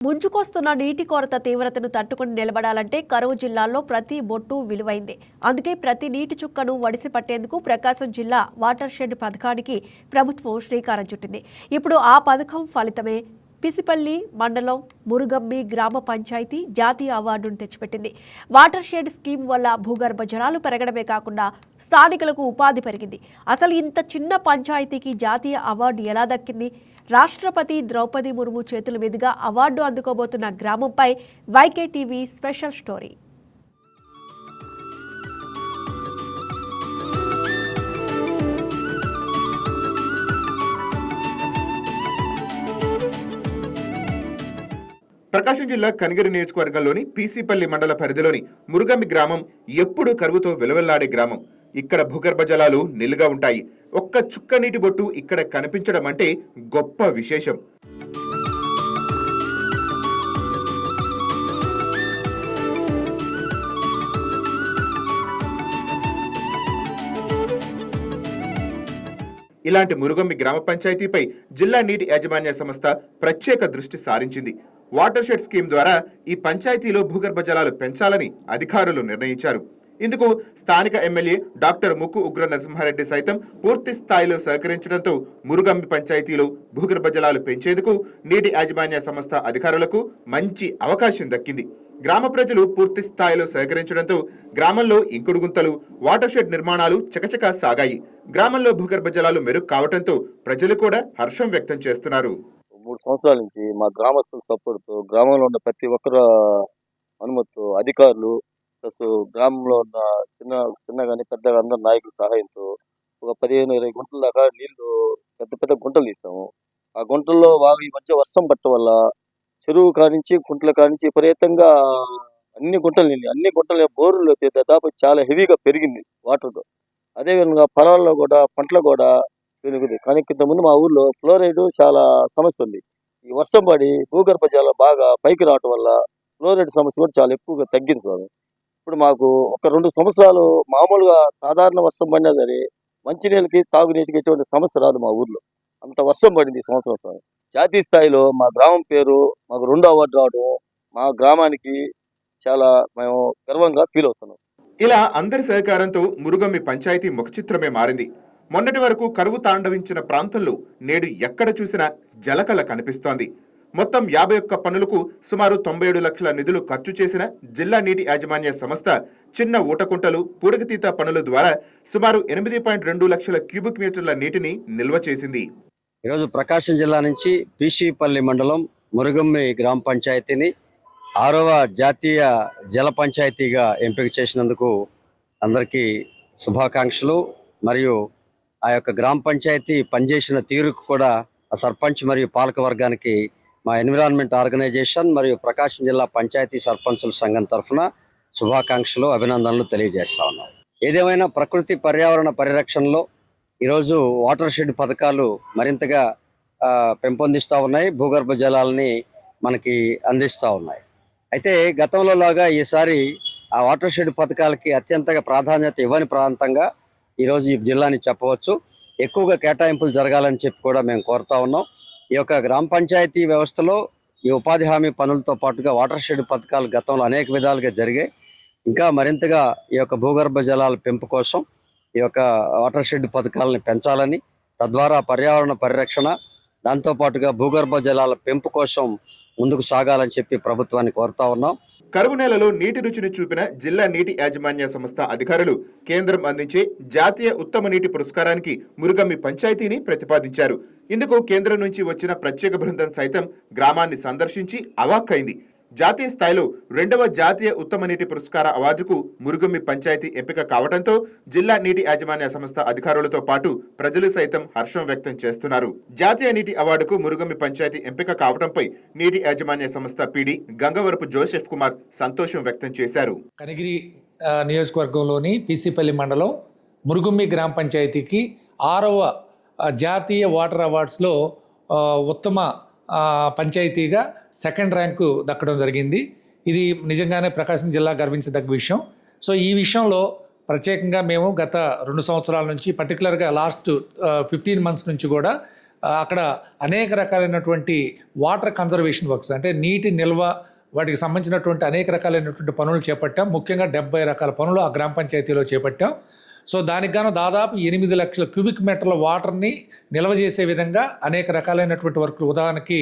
ముంచుకొస్తున్న నీటి కొరత తీవ్రతను తట్టుకుని నిలబడాలంటే కరువు జిల్లాల్లో ప్రతి బొట్టు విలువైందే. అందుకే ప్రతి నీటి చుక్కను వడిసి పట్టేందుకు ప్రకాశం జిల్లా వాటర్ షెడ్ పథకానికి ప్రభుత్వం శ్రీకారం చుట్టింది. ఇప్పుడు ఆ పథకం ఫలితమే పిసిపల్లి మండలం మురుగమ్మి గ్రామ పంచాయతీ జాతీయ అవార్డును తెచ్చిపెట్టింది. వాటర్ షెడ్ స్కీమ్ వల్ల భూగర్భ జలాలు పెరగడమే కాకుండా స్థానికులకు ఉపాధి పెరిగింది. అసలు ఇంత చిన్న పంచాయతీకి జాతీయ అవార్డు ఎలా దక్కింది? రాష్ట్రపతి ద్రౌపది ముర్ము చేతుల మీదుగా అవార్డు అందుకోబోతున్న గ్రామంపై YK TV special story. Prakasam జిల్లా కనిగిరి నియోజకవర్గంలోని పీసీపల్లి మండల పరిధిలోని మురుగమ్మి గ్రామం ఎప్పుడూ కరువుతో విలవెల్లాడే గ్రామం. ఇక్కడ భూగర్భ జలాలు నిలుగా ఉంటాయి. ఒక్క చుక్క నీటి బొట్టు ఇక్కడ కనిపించడం అంటే గొప్ప విశేషం. ఇలాంటి మురుగమ్మి గ్రామ పంచాయతీపై జిల్లా నీటి యాజమాన్య సంస్థ ప్రత్యేక దృష్టి సారించింది. వాటర్ షెడ్ స్కీమ్ ద్వారా ఈ పంచాయతీలో భూగర్భ జలాలు పెంచాలని అధికారులు నిర్ణయించారు. ఇందుకు స్థానిక ఎమ్మెల్యే డాక్టర్ ముక్కు ఉగ్ర నరసింహారెడ్డి సైతం పూర్తి స్థాయిలో సహకరించడంతో మురుగమ్మి పంచాయతీలో భూగర్భ జలాలు పెంచేందుకు నీటి యాజమాన్య సంస్థ అధికారులకు మంచి అవకాశం దక్కింది. గ్రామ ప్రజలు పూర్తి స్థాయిలో సహకరించడంతో గ్రామంలో ఇంకుడు గుంతలు, వాటర్ షెడ్ నిర్మాణాలు చకచకా సాగాయి. గ్రామంలో భూగర్భ జలాలు మెరుగు కావడంతో ప్రజలు కూడా హర్షం వ్యక్తం చేస్తున్నారు. 3 సంవత్సరాల నుంచి మా గ్రామస్తుల సపోర్ట్తో, గ్రామంలో ఉన్న ప్రతి ఒక్కరు అనుమతితో, అధికారులు ప్లస్ గ్రామంలో ఉన్న చిన్న కానీ పెద్దగా అందరు నాయకుల సహాయంతో ఒక 15-20 గుంటల దాకా నీళ్లు పెద్ద పెద్ద గుంటలు తీసాము. ఆ గుంటల్లో ఈ మధ్య వర్షం పట్టడం వల్ల చెరువు కానించి గుంటల కానించి విపరీతంగా అన్ని గుంటలు బోర్లు దాదాపు చాలా హెవీగా పెరిగింది వాటర్తో. అదేవిధంగా పొలాల్లో కూడా పంటలు కూడా పెరుగుతుంది. కానీ ఇంతకుముందు మా ఊర్లో ఫ్లోరైడ్ చాలా సమస్య ఉంది. ఈ వర్షం పడి భూగర్భ జలాలు బాగా పైకి రావటం వల్ల ఫ్లోరైడ్ సమస్య కూడా చాలా ఎక్కువగా తగ్గింది స్వామి. ఇప్పుడు మాకు ఒక 2 సంవత్సరాలు మామూలుగా సాధారణ వర్షం పడినా సరే మంచినీళ్ళకి తాగునీటికి ఎటువంటి సమస్య రాదు మా ఊర్లో. అంత వర్షం పడింది ఈ సంవత్సరం స్వామి. జాతీయ స్థాయిలో మా గ్రామం పేరు మాకు 2వ అవార్డు రావడం మా గ్రామానికి చాలా మేము గర్వంగా ఫీల్ అవుతున్నాం. ఇలా అందరి సహకారంతో మురుగమ్మి పంచాయతీ ముఖచిత్రమే మారింది. మొన్నటి వరకు కరువు తాండవించిన ప్రాంతంలో నేడు ఎక్కడ చూసినా జలకళ కనిపిస్తోంది. మొత్తం 51 పనులకు సుమారు 97 లక్షల నిధులు ఖర్చు చేసిన జిల్లా నీటి యాజమాన్య సంస్థ చిన్న ఊటకుంటలు, పూడికతీత పనుల ద్వారా సుమారు 8.2 లక్షల క్యూబిక్ మీటర్ల నీటిని నిల్వ చేసింది. ఈరోజు ప్రకాశం జిల్లా నుంచి పీసీపల్లి మండలం మురుగమ్మి గ్రామ పంచాయతీని 6వ జాతీయ జల పంచాయతీగా ఎంపిక చేసినందుకు అందరికీ శుభాకాంక్షలు. మరియు ఆ యొక్క గ్రామ పంచాయతీ పనిచేసిన తీరుకు కూడా ఆ సర్పంచ్ మరియు పాలక వర్గానికి మా ఎన్విరాన్మెంట్ ఆర్గనైజేషన్ మరియు ప్రకాశం జిల్లా పంచాయతీ సర్పంచుల సంఘం తరఫున శుభాకాంక్షలు, అభినందనలు తెలియజేస్తా ఉన్నాం. ఏదేమైనా ప్రకృతి పర్యావరణ పరిరక్షణలో ఈరోజు వాటర్ షెడ్ పథకాలు మరింతగా పెంపొందిస్తూ ఉన్నాయి, భూగర్భ జలాలని మనకి అందిస్తూ ఉన్నాయి. అయితే గతంలో లాగా ఈసారి ఆ వాటర్ షెడ్ పథకాలకి అత్యంతగా ప్రాధాన్యత ఇవ్వని ప్రాంతంగా ఈరోజు ఈ జిల్లాని చెప్పవచ్చు. ఎక్కువగా కేటాయింపులు జరగాలని చెప్పి కూడా మేము కోరుతా ఉన్నాం. ఈ యొక్క గ్రామ పంచాయతీ వ్యవస్థలో ఈ ఉపాధి హామీ పనులతో పాటుగా వాటర్ షెడ్ పథకాలు గతంలో అనేక విధాలుగా జరిగాయి. ఇంకా మరింతగా ఈ యొక్క భూగర్భ జలాల పెంపు కోసం ఈ యొక్క వాటర్ షెడ్ పథకాలని పెంచాలని, తద్వారా పర్యావరణ పరిరక్షణ, దాంతోపాటుగా భూగర్భ జలాల పెంపు కోసం ముందుకు సాగాలని చెప్పి ప్రభుత్వాన్ని కోరుతా ఉన్నాం. కరువు నేలలో నీటి రుచిని చూపిన జిల్లా నీటి యాజమాన్య సంస్థ అధికారులు కేంద్రం అందించే జాతీయ ఉత్తమ నీటి పురస్కారానికి మురుగమ్మి పంచాయతీని ప్రతిపాదించారు. ఇందుకు కేంద్రం నుంచి వచ్చిన ప్రత్యేక బృందం సైతం గ్రామాన్ని సందర్శించి అవాక్కైంది. జాతీయ స్థాయిలో 2వ జాతీయ ఉత్తమ నీటి పురస్కార అవార్డుకు మురుగమ్మి పంచాయతీ ఎంపిక కావడంతో జిల్లా నీటి యాజమాన్య సంస్థ అధికారులతో పాటు ప్రజలు సైతం హర్షం వ్యక్తం చేస్తున్నారు. జాతీయ నీటి అవార్డుకు మురుగమ్మి పంచాయతీ ఎంపిక కావడంపై నీటి యాజమాన్య సంస్థ పీడీ గంగవరపు జోసెఫ్ కుమార్ సంతోషం వ్యక్తం చేశారు. కనిగిరి నియోజకవర్గంలోని పీసీపల్లి మండలం మురుగమ్మి గ్రామ పంచాయతీకి 6వ జాతీయ వాటర్ అవార్డ్స్లో ఉత్తమ పంచాయతీగా 2nd ర్యాంకు దక్కడం జరిగింది. ఇది నిజంగానే ప్రకాశం జిల్లా గర్వించదగ్గ విషయం. సో ఈ విషయంలో ప్రత్యేకంగా మేము గత 2 సంవత్సరాల నుంచి పర్టికులర్గా లాస్ట్ 15 మంత్స్ నుంచి కూడా అక్కడ అనేక రకాలైనటువంటి వాటర్ కన్జర్వేషన్ వర్క్స్ అంటే నీటి నిల్వ వాటికి సంబంధించినటువంటి అనేక రకాలైనటువంటి పనులు చేపట్టాం. ముఖ్యంగా 70 రకాల పనులు ఆ గ్రామ పంచాయతీలో చేపట్టాం. సో దానికి గాను దాదాపు 8 లక్షల క్యూబిక్ మీటర్ల వాటర్ని నిల్వ చేసే విధంగా అనేక రకాలైనటువంటి వర్కులు, ఉదాహరణకి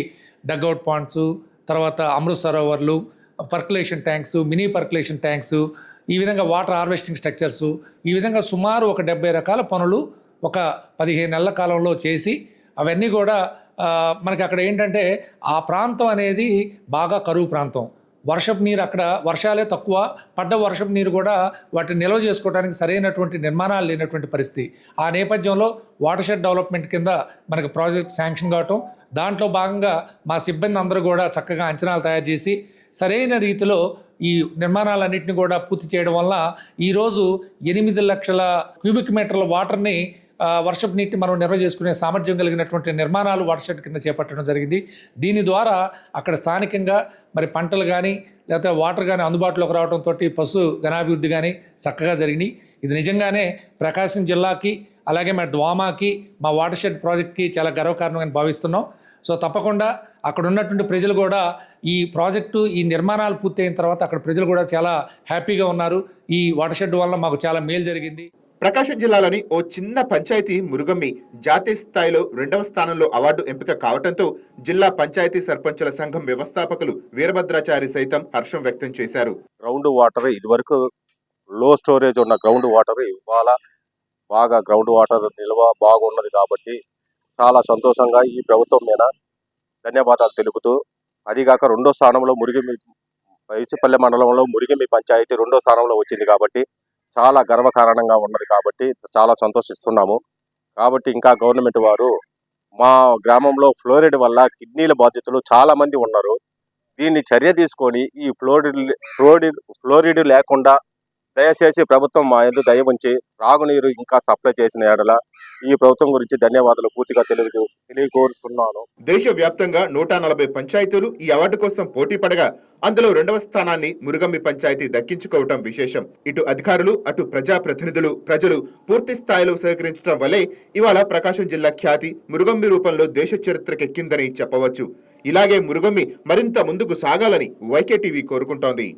డగ్అవుట్ పాండ్స్, తర్వాత అమృత్ సరోవర్లు, percolation tanks, mini percolation tanks, ఈ విధంగా వాటర్ హార్వెస్టింగ్ స్ట్రక్చర్స్, ఈ విధంగా సుమారు ఒక 70 రకాల పనులు ఒక 15 నెలల కాలంలో చేసి అవన్నీ కూడా మనకి అక్కడ ఏంటంటే ఆ ప్రాంతం అనేది బాగా కరువు ప్రాంతం. వర్షపు నీరు అక్కడ వర్షాలే తక్కువ, పడ్డ వర్షపు నీరు కూడా వాటిని నిల్వ చేసుకోవడానికి సరైనటువంటి నిర్మాణాలు లేనటువంటి పరిస్థితి. ఆ నేపథ్యంలో వాటర్ షెడ్ డెవలప్మెంట్ కింద మనకు ప్రాజెక్ట్ శాంక్షన్ కావటం, దాంట్లో భాగంగా మా సిబ్బంది అందరూ కూడా చక్కగా అంచనాలు తయారు చేసి సరైన రీతిలో ఈ నిర్మాణాలన్నింటినీ కూడా పూర్తి చేయడం వల్ల ఈరోజు 8 లక్షల క్యూబిక్ మీటర్ల వాటర్ని వర్షపు నీటిని మనం నిల్వ చేసుకునే సామర్థ్యం కలిగినటువంటి నిర్మాణాలు వాటర్ షెడ్ కింద చేపట్టడం జరిగింది. దీని ద్వారా అక్కడ స్థానికంగా మరి పంటలు కానీ లేకపోతే వాటర్ కానీ అందుబాటులోకి రావడంతో పశు ఘనాభివృద్ధి కానీ చక్కగా జరిగినాయి. ఇది నిజంగానే ప్రకాశం జిల్లాకి అలాగే మా డ్వామాకి మా వాటర్ షెడ్ ప్రాజెక్ట్కి చాలా గర్వకారణంగా భావిస్తున్నాం. సో తప్పకుండా అక్కడ ఉన్నటువంటి ప్రజలు కూడా ఈ ప్రాజెక్టు ఈ నిర్మాణాలు పూర్తయిన తర్వాత అక్కడ ప్రజలు కూడా చాలా హ్యాపీగా ఉన్నారు. ఈ వాటర్ షెడ్ వల్ల మాకు చాలా మేలు జరిగింది. ప్రకాశం జిల్లాలోని ఓ చిన్న పంచాయతీ మురుగమ్మి జాతీయ స్థాయిలో 2వ స్థానంలో అవార్డు ఎంపిక కావడంతో జిల్లా పంచాయతీ సర్పంచుల సంఘం వ్యవస్థాపకులు వీరభద్రాచారి సైతం హర్షం వ్యక్తం చేశారు. గ్రౌండ్ వాటర్ ఇదివరకు లో స్టోరేజ్ ఉన్న గ్రౌండ్ వాటర్ ఇవాళ బాగా గ్రౌండ్ వాటర్ నిల్వ బాగున్నది కాబట్టి చాలా సంతోషంగా ఈ ప్రభుత్వం మీద ధన్యవాదాలు తెలుపుతూ, అదిగాక 2వ స్థానంలో పైసిపల్లి మండలంలో మురిగిమి పంచాయతీ 2వ స్థానంలో వచ్చింది కాబట్టి చాలా గర్వకారణంగా ఉన్నది కాబట్టి చాలా సంతోషిస్తున్నాము. కాబట్టి ఇంకా గవర్నమెంట్ వారు మా గ్రామంలో ఫ్లోరైడ్ వల్ల కిడ్నీల బాధితులు చాలా మంది ఉన్నారు. దీన్ని చర్య తీసుకొని ఈ ఫ్లోరిడ్ లేకుండా దయచేసి ప్రభుత్వం మా యందు దయ ఉంచి త్రాగునీరు ఇంకా సప్లై చేసిన ఎడల ఈ ప్రభుత్వం గురించి ధన్యవాదాలు పూర్తిగా తెలియకోరుతున్నాను. దేశవ్యాప్తంగా 140 పంచాయతీలు ఈ అవార్డు కోసం పోటీ పడగా అందులో 2వ స్థానాన్ని మురుగమ్మి పంచాయతీ దక్కించుకోవటం విశేషం. ఇటు అధికారులు అటు ప్రజాప్రతినిధులు ప్రజలు పూర్తి స్థాయిలో సహకరించడం వల్లే ఇవాళ ప్రకాశం జిల్లా ఖ్యాతి మురుగమ్మి రూపంలో దేశ చరిత్రకెక్కిందని చెప్పవచ్చు. ఇలాగే మురుగమ్మి మరింత ముందుకు సాగాలని వైకేటీవీ కోరుకుంటోంది.